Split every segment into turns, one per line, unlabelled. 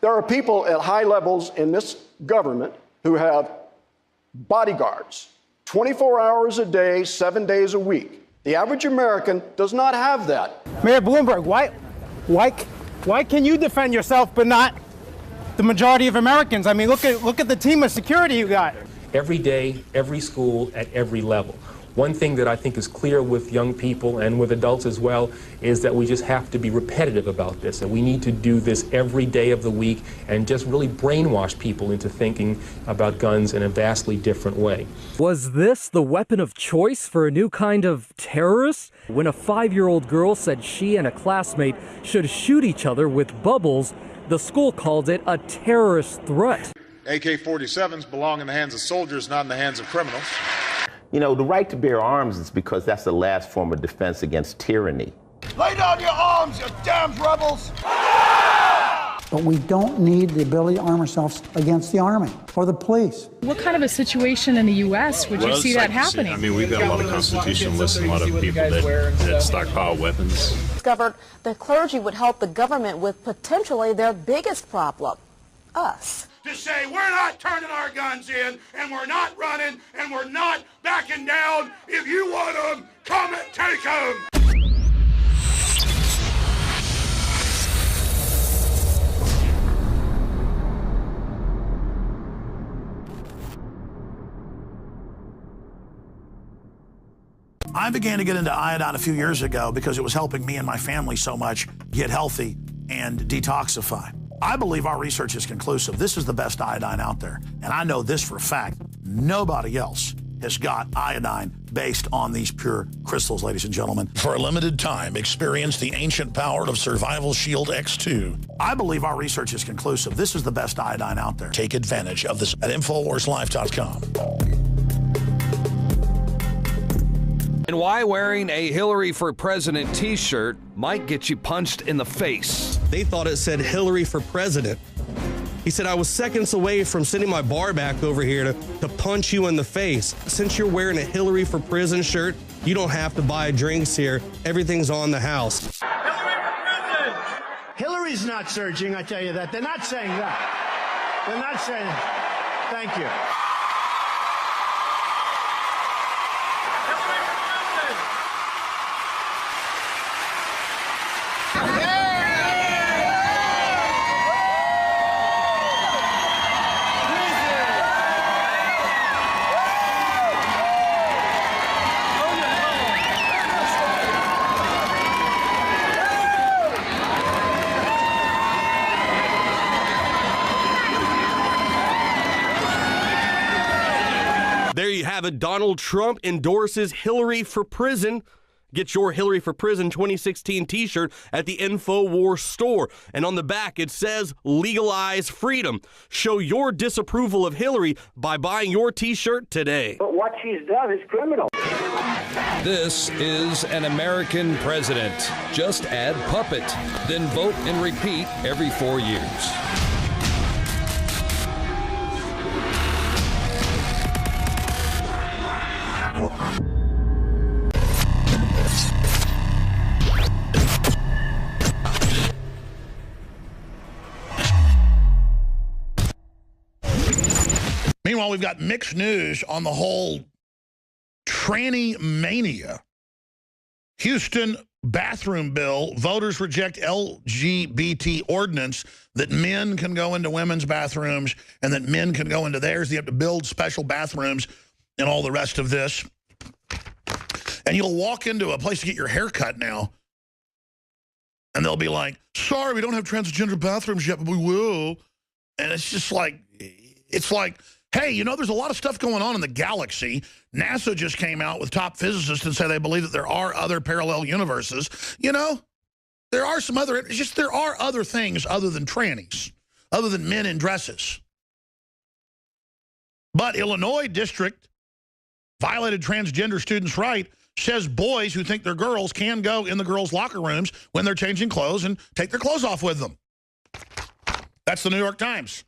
There are people at high levels in this government who have bodyguards 24 hours a day, 7 days a week. The average American does not have that.
Mayor Bloomberg, why can you defend yourself but not the majority of Americans? I mean, look at the team of security you got.
Every day, every school, at every level. One thing that I think is clear with young people and with adults as well is that we just have to be repetitive about this, and we need to do this every day of the week and just really brainwash people into thinking about guns in a vastly different way.
Was this the weapon of choice for a new kind of terrorist? When a 5-year-old girl said she and a classmate should shoot each other with bubbles, the school called it a terrorist threat.
AK-47s belong in the hands of soldiers, not in the hands of criminals.
You know, the right to bear arms is because that's the last form of defense against tyranny.
Lay down your arms, you damned rebels!
But we don't need the ability to arm ourselves against the Army or the police.
What kind of a situation in the U.S. would you see that happening?
I mean, we've got a lot of constitutionalists and a lot of people that stockpile weapons.
Discovered the clergy would help the government with potentially their biggest problem, us.
To say we're not turning our guns in, and we're not running, and we're not backing down. If you want them, come and take them.
I began to get into iodine a few years ago because it was helping me and my family so much get healthy and detoxify. I believe our research is conclusive. This is the best iodine out there. And I know this for a fact. Nobody else has got iodine based on these pure crystals, ladies and gentlemen. For a limited time, experience the ancient power of Survival Shield X2. I believe our research is conclusive. This is the best iodine out there. Take advantage of this at InfoWarsLife.com.
And why wearing a Hillary for President t-shirt might get you punched in the face.
They thought it said Hillary for President. He said, I was seconds away from sending my bar back over here to punch you in the face. Since you're wearing a Hillary for Prison shirt, you don't have to buy drinks here. Everything's on the house.
Hillary for president! Hillary's not surging, I tell you that. They're not saying that. They're not saying that. Thank you.
There you have it. Donald Trump endorses Hillary for Prison. Get your Hillary for Prison 2016 t-shirt at the InfoWars store. And on the back, it says, legalize freedom. Show your disapproval of Hillary by buying your t-shirt today.
But what she's done is criminal.
This is an American president. Just add puppet, then vote and repeat every 4 years.
Meanwhile, we've got mixed news on the whole tranny mania. Houston bathroom bill. Voters reject LGBT ordinance that men can go into women's bathrooms and that men can go into theirs. They have to build special bathrooms and all the rest of this. And you'll walk into a place to get your hair cut now, and they'll be like, sorry, we don't have transgender bathrooms yet, but we will. And it's just like, it's like, hey, you know, there's a lot of stuff going on in the galaxy. NASA just came out with top physicists and say they believe that there are other parallel universes. You know, there are some other, it's just there are other things other than trannies, other than men in dresses. But Illinois district violated transgender students' right, says boys who think they're girls can go in the girls' locker rooms when they're changing clothes and take their clothes off with them. That's the New York Times.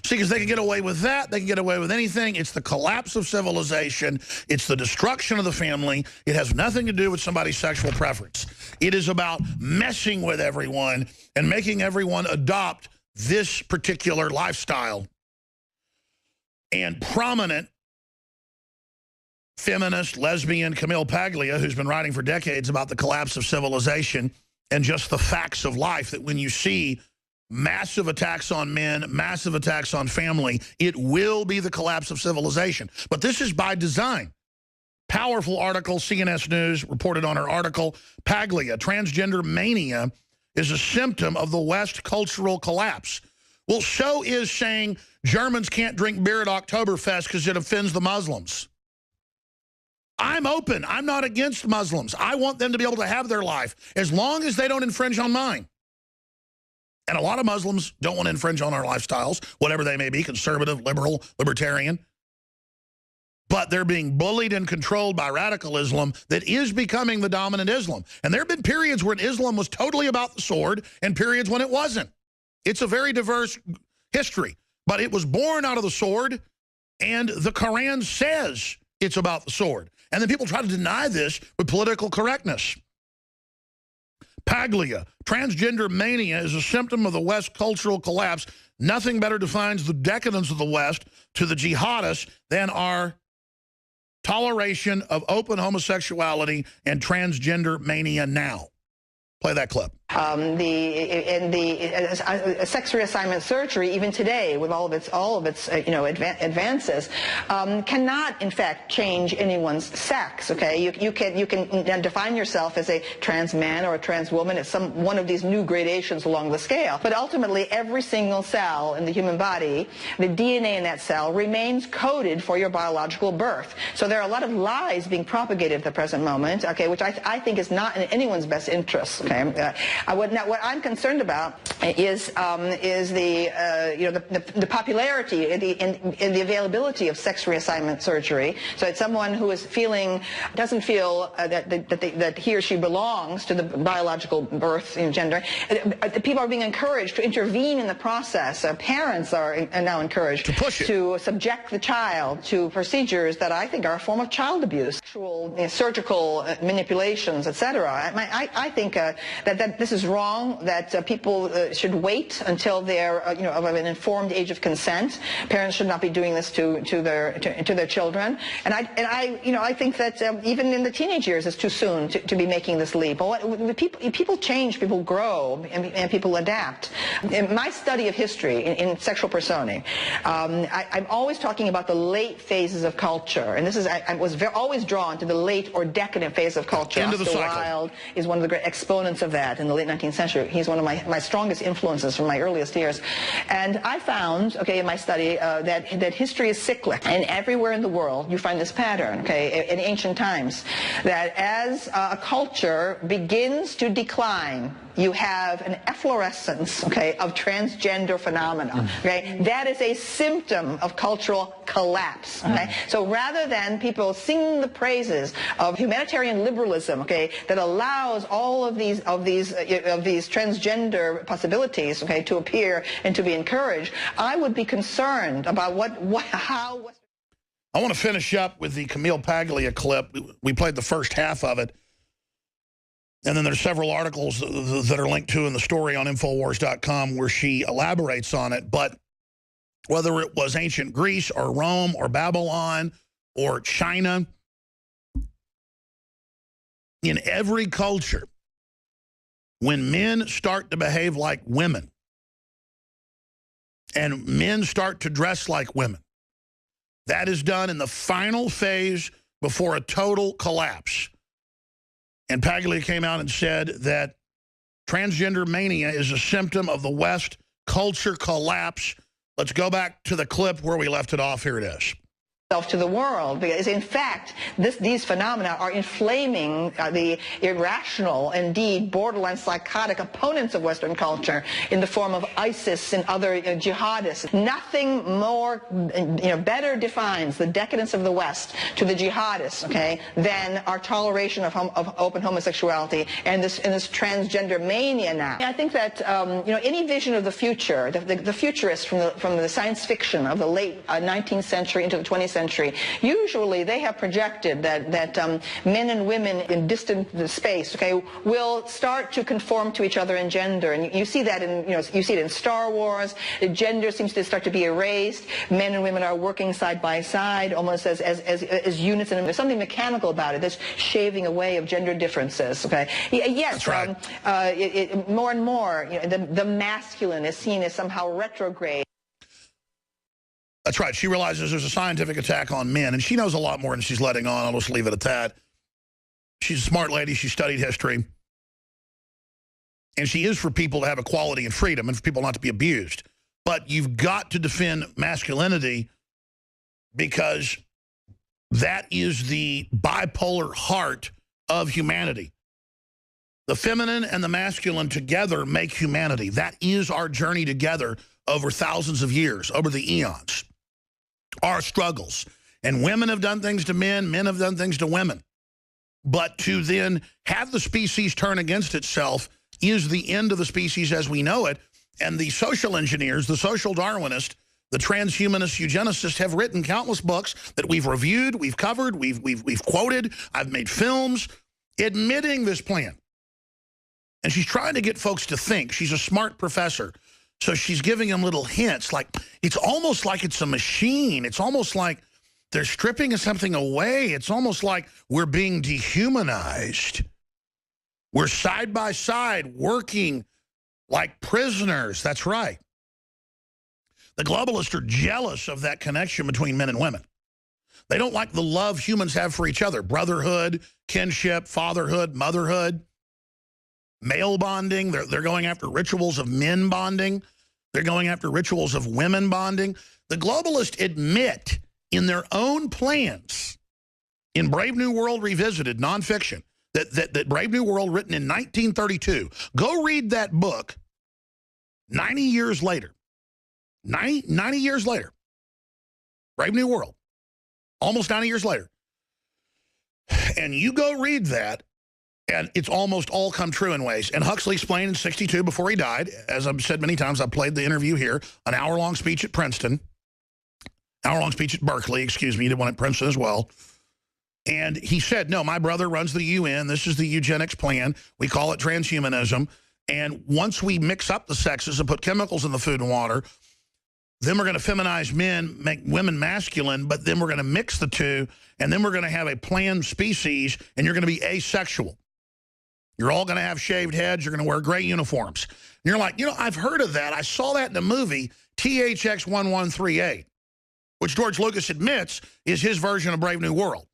See, because they can get away with that. They can get away with anything. It's the collapse of civilization. It's the destruction of the family. It has nothing to do with somebody's sexual preference. It is about messing with everyone and making everyone adopt this particular lifestyle. And prominent feminist, lesbian Camille Paglia, who's been writing for decades about the collapse of civilization and just the facts of life, that when you see massive attacks on men, massive attacks on family, it will be the collapse of civilization. But this is by design. Powerful article, CNS News reported on her article, Paglia, transgender mania is a symptom of the West cultural collapse. Well, so is saying Germans can't drink beer at Oktoberfest because it offends the Muslims. I'm open. I'm not against Muslims. I want them to be able to have their life as long as they don't infringe on mine. And a lot of Muslims don't want to infringe on our lifestyles, whatever they may be, conservative, liberal, libertarian. But they're being bullied and controlled by radical Islam that is becoming the dominant Islam. And there have been periods when Islam was totally about the sword and periods when it wasn't. It's a very diverse history. But it was born out of the sword, and the Quran says it's about the sword. And then people try to deny this with political correctness. Paglia, transgender mania is a symptom of the West cultural collapse. Nothing better defines the decadence of the West to the jihadists than our toleration of open homosexuality and transgender mania now. Play that clip.
Sex reassignment surgery, even today, with all of its advances, cannot in fact change anyone's sex. Okay, you can define yourself as a trans man or a trans woman at one of these new gradations along the scale. But ultimately, every single cell in the human body, the DNA in that cell remains coded for your biological birth. So there are a lot of lies being propagated at the present moment. Okay, which I think is not in anyone's best interest. Okay. What I'm concerned about is the popularity and the availability of sex reassignment surgery. So it's someone who is doesn't feel that he or she belongs to the biological birth and gender. People are being encouraged to intervene in the process. Parents are now encouraged to subject the child to procedures that I think are a form of child abuse, actual surgical manipulations, etc. I think that this is wrong, that people should wait until they're of an informed age of consent. Parents should not be doing this to their children. And I think that even in the teenage years it's too soon to be making this leap. People change, people grow, and people adapt. In my study of history in sexual personae, I'm always talking about the late phases of culture, and I was always drawn to the late or decadent phase of culture.
End of the cycle.
Wilde is one of the great exponents of that in the late 19th century. He's one of my strongest influences from my earliest years. And I found, in my study, that history is cyclic. And everywhere in the world, you find this pattern, in ancient times, that as a culture begins to decline, you have an efflorescence, of transgender phenomena, That is a symptom of cultural collapse, So rather than people sing the praises of humanitarian liberalism, that allows all of these transgender possibilities, to appear and to be encouraged, I would be concerned about how.
I want to finish up with the Camille Paglia clip. We played the first half of it. And then there's several articles that are linked to in the story on INFOWARS.com where she elaborates on it. But whether it was ancient Greece or Rome or Babylon or China, in every culture, when men start to behave like women and men start to dress like women, that is done in the final phase before a total collapse. And Paglia came out and said that transgender mania is a symptom of the West culture collapse. Let's go back to the clip where we left it off. Here it is.
To the world, because in fact these phenomena are inflaming the irrational, indeed borderline psychotic opponents of Western culture in the form of ISIS and other jihadists. Nothing more better defines the decadence of the West to the jihadists, than our toleration of open homosexuality and this transgender mania now. I think that any vision of the future, the futurists from the science fiction of the late 19th century into the 20th century century. Usually they have projected that men and women in distant space, okay, will start to conform to each other in gender. And you see that in, you see it in Star Wars. The gender seems to start to be erased. Men and women are working side by side, almost as units, and there's something mechanical about it. This shaving away of gender differences, okay? Yes,
that's right.
More and more, the masculine is seen as somehow retrograde.
That's right. She realizes there's a scientific attack on men, and she knows a lot more than she's letting on. I'll just leave it at that. She's a smart lady. She studied history. And she is for people to have equality and freedom and for people not to be abused. But you've got to defend masculinity because that is the bipolar heart of humanity. The feminine and the masculine together make humanity. That is our journey together over thousands of years, over the eons. Our struggles. And women have done things to men have done things to women. But to then have the species turn against itself is the end of the species as we know it. And the social engineers, the social Darwinists, the transhumanist eugenicists have written countless books that we've reviewed, we've covered, we've quoted, I've made films admitting this plan. And she's trying to get folks to think. She's a smart professor. So she's giving them little hints. Like, it's almost like it's a machine. It's almost like they're stripping something away. It's almost like we're being dehumanized. We're side by side working like prisoners. That's right. The globalists are jealous of that connection between men and women. They don't like the love humans have for each other. Brotherhood, kinship, fatherhood, motherhood. Male bonding, they're going after rituals of men bonding. They're going after rituals of women bonding. The globalists admit in their own plans, in Brave New World Revisited, nonfiction, that Brave New World written in 1932. Go read that book 90 years later. 90 years later. Brave New World. Almost 90 years later. And you go read that, and it's almost all come true in ways. And Huxley explained in 62 before he died, as I've said many times, I played the interview here, an hour-long speech at Princeton, hour-long speech at Berkeley, excuse me, he did one at Princeton as well. And he said, no, my brother runs the UN. This is the eugenics plan. We call it transhumanism. And once we mix up the sexes and put chemicals in the food and water, then we're going to feminize men, make women masculine, but then we're going to mix the two, and then we're going to have a planned species, and you're going to be asexual. You're all going to have shaved heads. You're going to wear gray uniforms. And you're like, I've heard of that. I saw that in the movie THX 1138, which George Lucas admits is his version of Brave New World.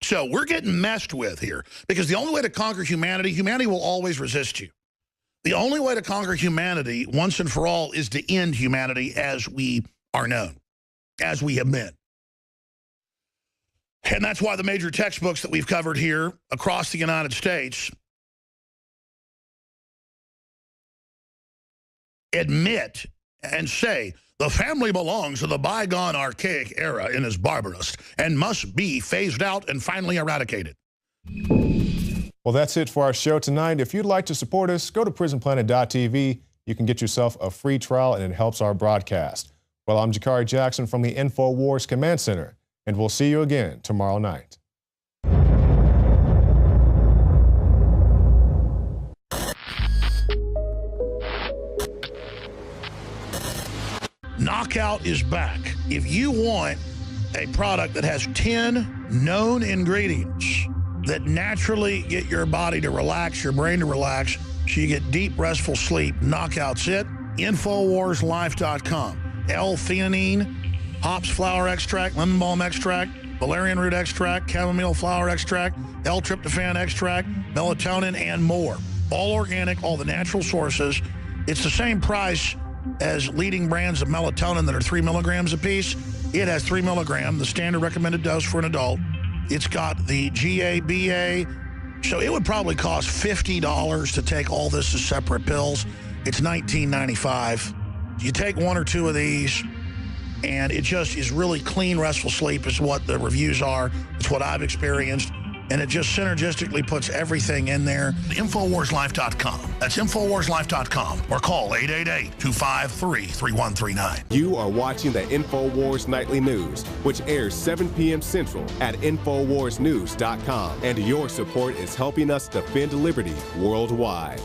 So we're getting messed with here because the only way to conquer humanity, humanity will always resist you. The only way to conquer humanity once and for all is to end humanity as we are known, as we have been. And that's why the major textbooks that we've covered here across the United States admit and say the family belongs to the bygone archaic era and is barbarous and must be phased out and finally eradicated.
Well, that's it for our show tonight. If you'd like to support us, go to prisonplanet.tv. You can get yourself a free trial and it helps our broadcast. Well, I'm Jakari Jackson from the INFOWARS Command Center, and we'll see you again tomorrow night.
Knockout is back. If you want a product that has 10 known ingredients that naturally get your body to relax, your brain to relax, so you get deep, restful sleep, Knockout's it. InfoWarsLife.com. L-theanine, hops flower extract, lemon balm extract, valerian root extract, chamomile flower extract, L-tryptophan extract, melatonin, and more. All organic, all the natural sources. It's the same price as leading brands of melatonin that are 3 milligrams a piece. It has 3 milligrams, the standard recommended dose for an adult. It's got the GABA, so it would probably cost $50 to take all this as separate pills. It's $19.95. You take one or two of these, and it just is really clean, restful sleep is what the reviews are. It's what I've experienced. and it just synergistically puts everything in there. InfoWarsLife.com. That's InfoWarsLife.com, or call 888-253-3139.
You are watching the InfoWars Nightly News, which airs 7 p.m. Central at InfoWarsNews.com. And your support is helping us defend liberty worldwide.